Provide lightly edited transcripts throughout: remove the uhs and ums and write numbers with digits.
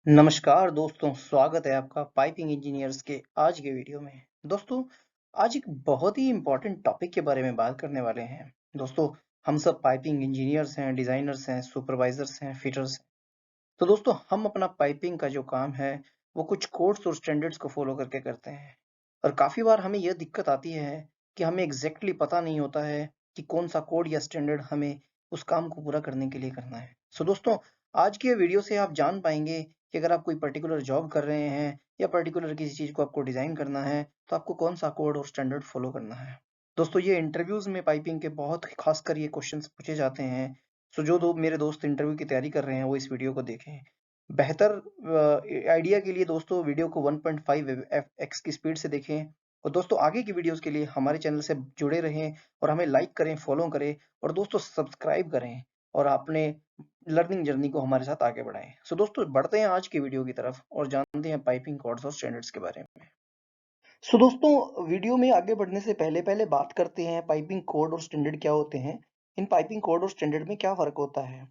नमस्कार दोस्तों, स्वागत है आपका पाइपिंग इंजीनियर्स के आज के वीडियो में। दोस्तों, आज एक बहुत ही इम्पोर्टेंट टॉपिक के बारे में बात करने वाले हैं। दोस्तों, हम सब पाइपिंग इंजीनियर्स हैं, डिजाइनर्स हैं, सुपरवाइजर्स हैं, फिटर्स हैं। तो दोस्तों, हम अपना पाइपिंग का जो काम है वो कुछ कोड्स और स्टैंडर्ड्स को फॉलो करके करते हैं। और काफी बार हमें यह दिक्कत आती है कि हमें एग्जैक्टली पता नहीं होता है कि कौन सा कोड या स्टैंडर्ड हमें उस काम को पूरा करने के लिए करना है। सो दोस्तों, आज के वीडियो से आप जान पाएंगे कि अगर आप कोई पर्टिकुलर जॉब कर रहे हैं या पर्टिकुलर किसी चीज को आपको डिजाइन करना है तो आपको कौन सा कोड और स्टैंडर्ड फॉलो करना है। दोस्तों, ये इंटरव्यूज में पाइपिंग के बहुत खासकर ये क्वेश्चंस पूछे जाते हैं। सो जो मेरे दोस्त इंटरव्यू की तैयारी कर रहे हैं वो इस वीडियो को देखें। बेहतर आइडिया के लिए दोस्तों वीडियो को 1.5x की स्पीड से देखें। और दोस्तों, आगे की वीडियोस के लिए हमारे चैनल से जुड़े रहें और हमें लाइक करें, फॉलो करें और दोस्तों सब्सक्राइब करें और अपने लर्निंग जर्नी को हमारे साथ आगे बढ़ाएं। सो दोस्तों, बढ़ते हैं आज की वीडियो की तरफ और जानते हैं पाइपिंग कोड्स और स्टैंडर्ड्स के बारे में। सो दोस्तों, वीडियो में आगे बढ़ने से पहले पहले बात करते हैं पाइपिंग कोड और स्टैंडर्ड क्या होते हैं। इन पाइपिंग कोड और स्टैंडर्ड में क्या फर्क होता है।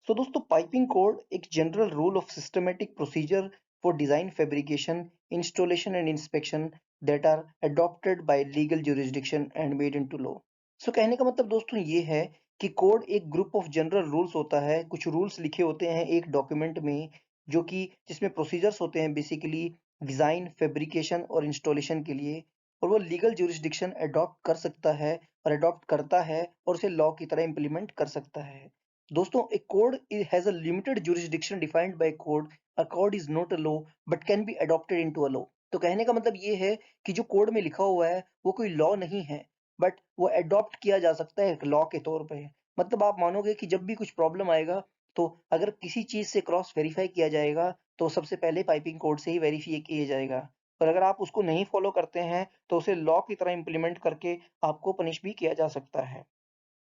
सो दोस्तों, पाइपिंग कोड एक general rule of systematic procedure for design, fabrication, installation and inspection that are adopted by legal jurisdiction and made into law. So कहने का मतलब दोस्तों ये है कि कोड एक ग्रुप ऑफ जनरल रूल्स होता है। कुछ रूल्स लिखे होते हैं एक डॉक्यूमेंट में, जो कि जिसमें प्रोसीजर्स होते हैं बेसिकली डिजाइन, फैब्रिकेशन और इंस्टॉलेशन के लिए। और वो लीगल जुरिसडिक्शन अडॉप्ट कर सकता है और अडॉप्ट करता है और उसे लॉ की तरह इंप्लीमेंट कर सकता है। दोस्तों, एक code has a limited jurisdiction defined by code. A code is not a law but can be adopted into a law. तो कहने का मतलब ये है कि जो कोड में लिखा हुआ है वो कोई लॉ नहीं है, बट वो अडॉप्ट किया जा सकता है एक लॉ के तौर पे। मतलब आप मानोगे कि जब भी कुछ प्रॉब्लम आएगा तो अगर किसी चीज से क्रॉस वेरीफाई किया जाएगा तो सबसे पहले पाइपिंग कोड से ही वेरीफाई किया जाएगा। और अगर आप उसको नहीं फॉलो करते हैं तो उसे लॉ की तरह इंप्लीमेंट करके आपको पनिश भी किया जा सकता है।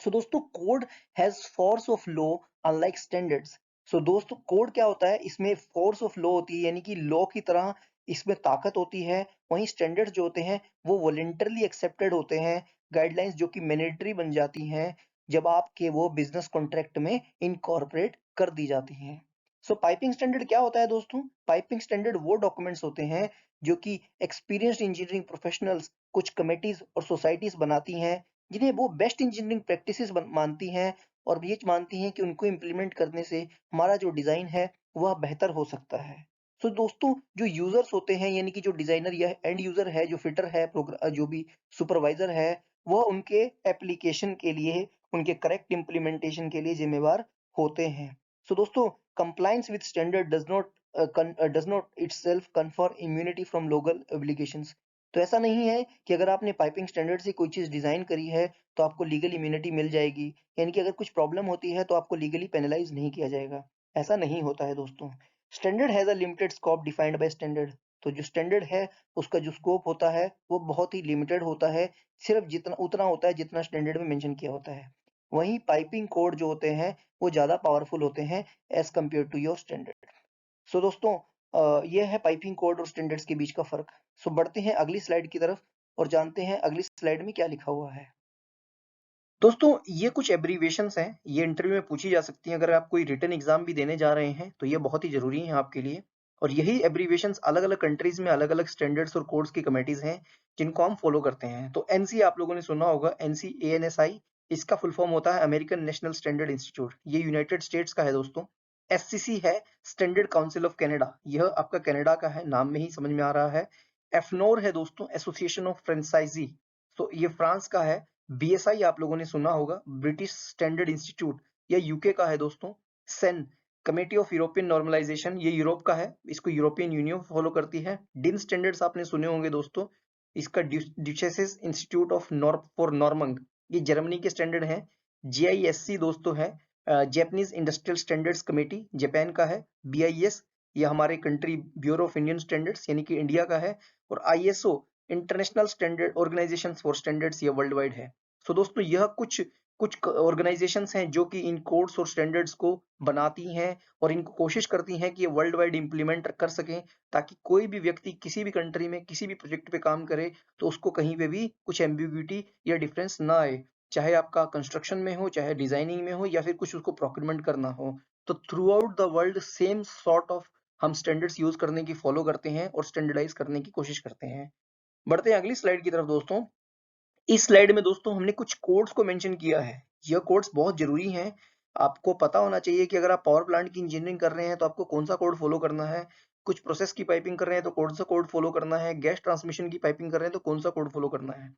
सो दोस्तों, code has force of law unlike standards. So दोस्तों, कोड क्या होता है, इसमें फोर्स ऑफ लॉ होती है, यानी कि लॉ की तरह इसमें ताकत होती है। वहीं स्टैंडर्ड्स जो होते हैं वो वॉलंटरली एक्सेप्टेड होते हैं, गाइडलाइंस जो कि मैंडेटरी बन जाती हैं जब आपके वो बिजनेस कॉन्ट्रैक्ट में इनकॉर्पोरेट कर दी जाती हैं। सो पाइपिंग स्टैंडर्ड क्या होता है दोस्तों। पाइपिंग स्टैंडर्ड वो डॉक्यूमेंट्स होते हैं जो कि एक्सपीरियंस्ड इंजीनियरिंग प्रोफेशनल्स, कुछ कमेटीज और सोसाइटीज बनाती हैं, जिन्हें वो बेस्ट इंजीनियरिंग प्रैक्टिसेस मानती हैं और ये मानती हैं कि उनको इम्प्लीमेंट करने से हमारा जो डिजाइन है वह बेहतर हो सकता है। सो दोस्तों, जो यूजर्स होते हैं यानी कि जो डिजाइनर या एंड यूजर है, जो फिटर है, जो भी सुपरवाइजर है, वह उनके एप्लीकेशन के लिए, उनके करेक्ट इम्प्लीमेंटेशन के लिए जिम्मेवार होते हैं। सो दोस्तों, compliance with standard does not itself confer immunity from legal obligations। तो ऐसा नहीं है कि अगर आपने पाइपिंग स्टैंडर्ड से कोई चीज डिजाइन करी है तो आपको लीगल इम्यूनिटी मिल जाएगी, यानी कि अगर कुछ प्रॉब्लम होती है तो आपको लीगली पेनलाइज नहीं किया जाएगा। ऐसा नहीं होता है दोस्तों। Standard has a limited scope defined by standard. तो जो स्टैंडर्ड है उसका जो स्कोप होता है वो बहुत ही लिमिटेड होता है, सिर्फ जितना उतना होता है जितना स्टैंडर्ड में मेंशन किया होता है। वहीं पाइपिंग कोड जो होते हैं वो ज्यादा पावरफुल होते हैं as compare to your standard. So दोस्तों, ये है पाइपिंग कोड और स्टैंडर्ड्स के बीच का फर्क। सो बढ़ते हैं अगली स्लाइड की तरफ और जानते हैं अगली स्लाइड में क्या लिखा हुआ है। दोस्तों, ये कुछ एब्रीविएशंस हैं, ये इंटरव्यू में पूछी जा सकती हैं। अगर आप कोई रिटन एग्जाम भी देने जा रहे हैं तो ये बहुत ही जरूरी है आपके लिए। और यही एब्रीविएशंस अलग अलग कंट्रीज में अलग अलग स्टैंडर्ड्स और कोड्स की कमेटीज हैं जिनको हम फॉलो करते हैं। तो एनसी आप लोगों ने सुना होगा, एनसी एएनएसआई, इसका फुल फॉर्म होता है अमेरिकन नेशनल स्टैंडर्ड इंस्टीट्यूट। ये यूनाइटेड स्टेट्स का है दोस्तों। एससीसी है स्टैंडर्ड काउंसिल ऑफ कनाडा, यह आपका कनाडा का है, नाम में ही समझ में आ रहा है। एफनोर है दोस्तों, एसोसिएशन ऑफ फ्रेंचाइजी, तो ये फ्रांस का है। बीएसआई आप लोगों ने सुना होगा, ब्रिटिश स्टैंडर्ड इंस्टीट्यूट, या यूके का है दोस्तों। CEN, committee of European normalization, ये यूरोप का है, इसको यूरोपियन यूनियन फॉलो करती है। डिन स्टैंडर्ड्स आपने सुने होंगे दोस्तों, इसका Deutsches institute of for Normung, ये जर्मनी के स्टैंडर्ड है। जीआईएससी दोस्तों है Japanese industrial standards committee, Japan का है। बीआईएस, ये हमारे country bureau of Indian standards यानी कि इंडिया का है। और ISO, international standard organization for standards, ये वर्ल्ड वाइड है। सो दोस्तों, यह कुछ कुछ ऑर्गेनाइजेशंस हैं जो कि इन कोड्स और स्टैंडर्ड्स को बनाती हैं और इनको कोशिश करती हैं कि ये वर्ल्ड वाइड इंप्लीमेंट कर सकें, ताकि कोई भी व्यक्ति किसी भी कंट्री में किसी भी प्रोजेक्ट पे काम करे तो उसको कहीं पे भी कुछ एम्बिग्यूटी या डिफरेंस ना आए, चाहे आपका कंस्ट्रक्शन में हो, चाहे डिजाइनिंग में हो, या फिर कुछ उसको प्रोक्योरमेंट करना हो। तो through out the world same sort of हम स्टैंडर्ड्स यूज करने की फॉलो करते हैं और स्टैंडर्डाइज करने की कोशिश करते हैं। बढ़ते हैं अगली स्लाइड की तरफ दोस्तों। इस स्लाइड में दोस्तों हमने कुछ कोड्स को मेंशन किया है। यह कोड्स बहुत जरूरी हैं। आपको पता होना चाहिए कि अगर आप पावर प्लांट की इंजीनियरिंग कर रहे हैं तो आपको कौन सा कोड फॉलो करना है। कुछ प्रोसेस की पाइपिंग कर रहे हैं तो कौन सा कोड फॉलो करना है। गैस ट्रांसमिशन की पाइपिंग कर रहे हैं तो कौन सा कोड फॉलो करना है।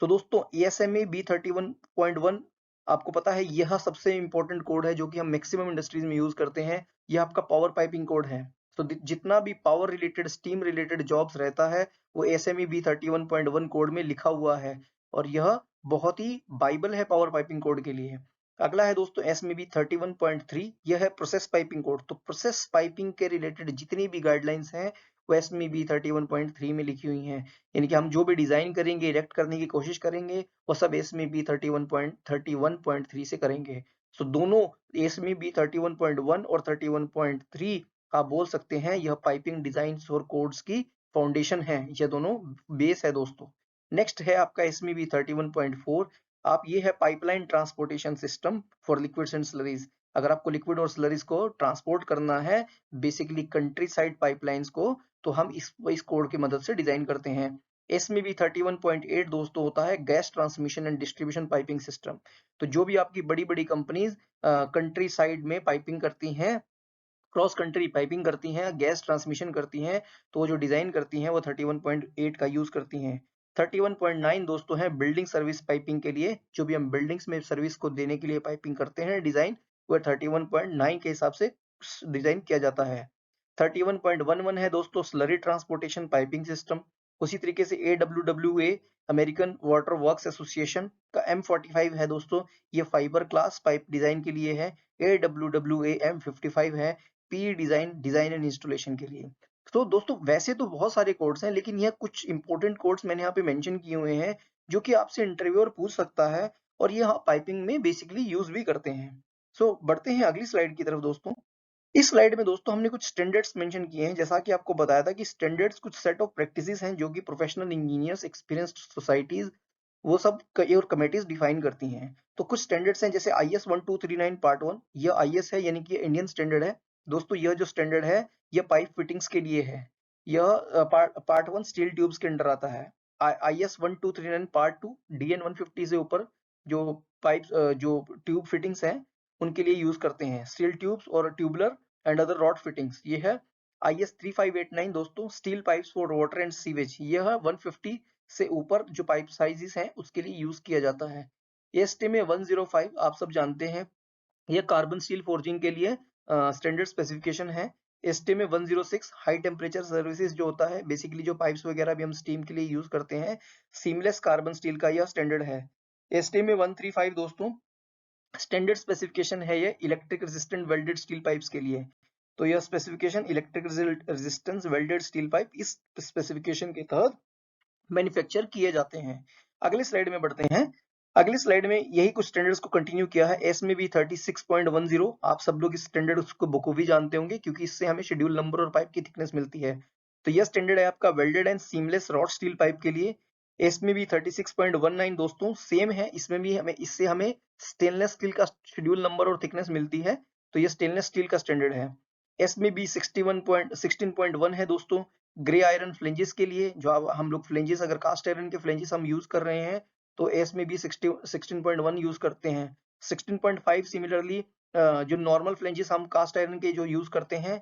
तो दोस्तों ASME B31.1 आपको पता है यह सबसे इंपॉर्टेंट कोड है जो कि हम मैक्सिमम इंडस्ट्रीज में यूज करते हैं। यह आपका पावर पाइपिंग कोड है। तो जितना भी power related steam related jobs रहता है वो ASME B31.1 कोड में लिखा हुआ है और यह बहुत ही बाइबल है पावर पाइपिंग कोड के लिए। अगला है दोस्तों SMB 31.3, यह है प्रोसेस पाइपिंग कोड। तो प्रोसेस पाइपिंग के रिलेटेड जितनी भी गाइडलाइंस हैं वो SMB 31.3 में लिखी हुई हैं। यानी कि हम जो भी डिजाइन करेंगे, इरेक्ट करने की कोशिश करेंगे, वो सब SMB 31.3 से करेंगे। तो दोनों SMB 31.1 और 31.3 आप बोल सकते हैं यह पाइपिंग डिजाइन और कोड्स की फाउंडेशन है। यह दोनों बेस है दोस्तों। नेक्स्ट है आपका SMB 31.4। आप ये है pipeline transportation system for liquids and slurries. अगर आपको लिक्विड और स्लरीज को ट्रांसपोर्ट करना है बेसिकली कंट्री साइड पाइपलाइंस को, तो हम इस कोड की मदद से डिजाइन करते हैं। SMB 31.8 दोस्तों होता है gas transmission and distribution piping system. तो जो भी आपकी बड़ी बड़ी कंपनीज कंट्री साइड में पाइपिंग करती हैं, क्रॉस कंट्री पाइपिंग करती हैं, गैस ट्रांसमिशन करती हैं, तो वो जो डिजाइन करती हैं वो 31.8 का यूज करती हैं। 31.9 दोस्तों है बिल्डिंग सर्विस पाइपिंग के लिए। जो भी हम बिल्डिंग्स में सर्विस को देने के लिए पाइपिंग करते हैं डिजाइन, वो 31.9 के हिसाब से डिजाइन किया जाता है। 31.11 है दोस्तों स्लरी ट्रांसपोर्टेशन पाइपिंग सिस्टम। उसी तरीके से AWWA American water works association का M45 है दोस्तों, ये फाइबर क्लास पाइप डिजाइन के लिए है। AWWA M55 है पी डिजाइन एंड इंस्टॉलेशन के लिए। तो दोस्तों वैसे तो बहुत सारे कोड्स हैं, लेकिन यह कुछ इंपॉर्टेंट कोड्स मैंने यहाँ पे मेंशन किए हुए हैं जो कि आपसे इंटरव्यूअर पूछ सकता है और ये पाइपिंग में बेसिकली यूज भी करते हैं। सो बढ़ते हैं अगली स्लाइड की तरफ दोस्तों। इस स्लाइड में दोस्तों हमने कुछ स्टैंडर्ड्स मेंशन किए हैं। जैसा कि आपको बताया था कि स्टैंडर्ड्स कुछ सेट ऑफ प्रैक्टिसेस हैं जो कि प्रोफेशनल इंजीनियर्स, एक्सपीरियंस्ड सोसाइटीज, वो सब और कमेटीज डिफाइन करती हैं। तो कुछ स्टैंडर्ड्स हैं जैसे IS 1239 पार्ट 1। यह IS है यानी कि इंडियन स्टैंडर्ड है दोस्तों। यह जो स्टैंडर्ड है यह पाइप फिटिंग्स के लिए है। यह पार्ट 1 स्टील ट्यूब्स के अंडर आता है। IS 1239 पार्ट 2 DN 150 से ऊपर जो पाइप जो ट्यूब फिटिंग्स हैं उनके लिए यूज करते हैं, स्टील ट्यूब्स और tubular and other rod fittings. ये है IS 3589 दोस्तों steel pipes for water and sewage. यह 150 से ऊपर जो पाइप साइजेस हैं उसके लिए यूज किया जाता है। ASTM 105 आप सब जानते हैं, यह कार्बन स्टील फोर्जिंग के लिए स्टैंडर्ड स्पेसिफिकेशन है। STM 106 हाई टेम्परेचर सर्विसेज जो होता है, बेसिकली जो पाइप्स वगैरह भी हम स्टीम के लिए यूज करते हैं, सीमलेस कार्बन स्टील का यह स्टैंडर्ड है। STM 135 दोस्तों स्टैंडर्ड स्पेसिफिकेशन है ये electric resistant welded steel pipes के लिए। तो यह specification electric resistance welded steel pipe इस स्पेसिफिकेशन के तहत मैन्युफैक्चर किए जाते हैं। अगले स्लाइड में बढ़ते हैं। अगले स्लाइड में यही कुछ स्टैंडर्ड्स को कंटिन्यू किया है। SMB 36.10 आप सब लोग इस स्टैंडर्ड उसको बखूबी जानते होंगे क्योंकि इससे हमें शेड्यूल नंबर और पाइप की थिकनेस मिलती है। तो यह स्टैंडर्ड है आपका welded and seamless rod steel pipe के लिए। SMB 36.19 दोस्तों सेम है, इसमें भी हमें स्टेनलेस स्टील का शेड्यूल नंबर और थिकनेस मिलती है। तो यह स्टेनलेस स्टील का स्टैंडर्ड है। SMB 16.1 है दोस्तों ग्रे आयरन फ्लेंजेस के लिए। जो हम लोग फ्लेंजेस, अगर कास्ट आयरन के फ्लेंजेस हम यूज कर रहे हैं तो SMB 16.1 यूज करते हैं। 16.5 सिमिलरली जो नॉर्मल फ्लेंजेस हम कास्ट आयरन के जो यूज करते हैं,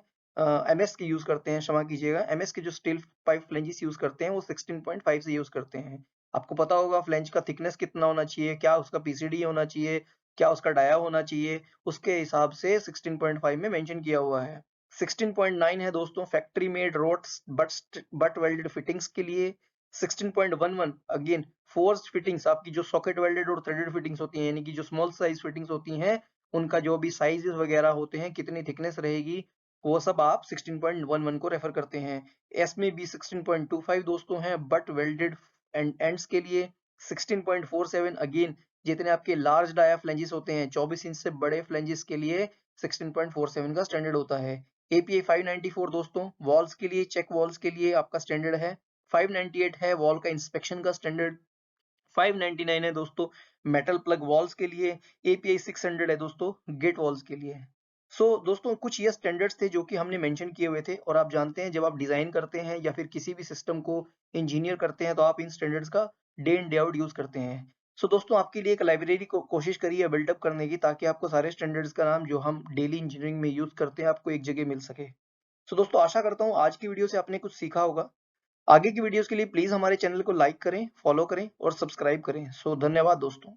MS के यूज करते हैं, क्षमा कीजिएगा, MS के जो स्टील पाइप फ्लेंजेस यूज करते हैं वो 16.5 से यूज करते हैं। आपको पता होगा फ्लेंज का थिकनेस कितना होना चाहिए, क्या उसका PCD होना चाहिए, क्या उसका डाया होना चाहिए, उसके हिसाब से 16.5 में मेंशन किया हुआ है। 16.9 है दोस्तों factory made rods butt welded fittings के लिए। 16.11 अगेन फोर्स फिटिंग्स, आपकी जो सॉकेट वेल्डेड और थ्रेडेड फिटिंग्स होती हैं, यानी कि जो स्मॉल साइज फिटिंग्स होती हैं उनका जो भी साइजेस वगैरह होते हैं, कितनी थिकनेस रहेगी, वो सब आप 16.11 को रेफर करते हैं। SMB 16.25 दोस्तों हैं बट वेल्डेड एंड्स के लिए। 16.47 अगेन जितने आपके लार्ज डाया फ्लेंजेस होते हैं, 24 इंच से बड़े फ्लेंजेस के लिए 16.47 का स्टैंडर्ड होता है। API 594 दोस्तों वॉल्स के लिए, चेक वॉल्स के लिए आपका स्टैंडर्ड है। 598 है वॉल का इंस्पेक्शन का स्टैंडर्ड। 599 है दोस्तों मेटल प्लग वॉल्स के लिए। API 600 है दोस्तों गेट वॉल्स के लिए। दोस्तों कुछ ये स्टैंडर्ड्स थे जो कि हमने मेंशन किए हुए थे, और आप जानते हैं जब आप डिजाइन करते हैं या फिर किसी भी सिस्टम को इंजीनियर करते हैं तो आप इन स्टैंडर्ड्स का day in day out use करते हैं। दोस्तों आपके लिए एक लाइब्रेरी को कोशिश करिए बिल्डअप करने की, ताकि आपको सारे स्टैंडर्ड्स का नाम जो हम डेली इंजीनियरिंग में यूज करते हैं आपको एक जगह मिल सके। दोस्तों आशा करता हूँ आज की वीडियो से आपने कुछ सीखा होगा। आगे की वीडियोस के लिए प्लीज हमारे चैनल को लाइक करें, फॉलो करें और सब्सक्राइब करें। धन्यवाद दोस्तों।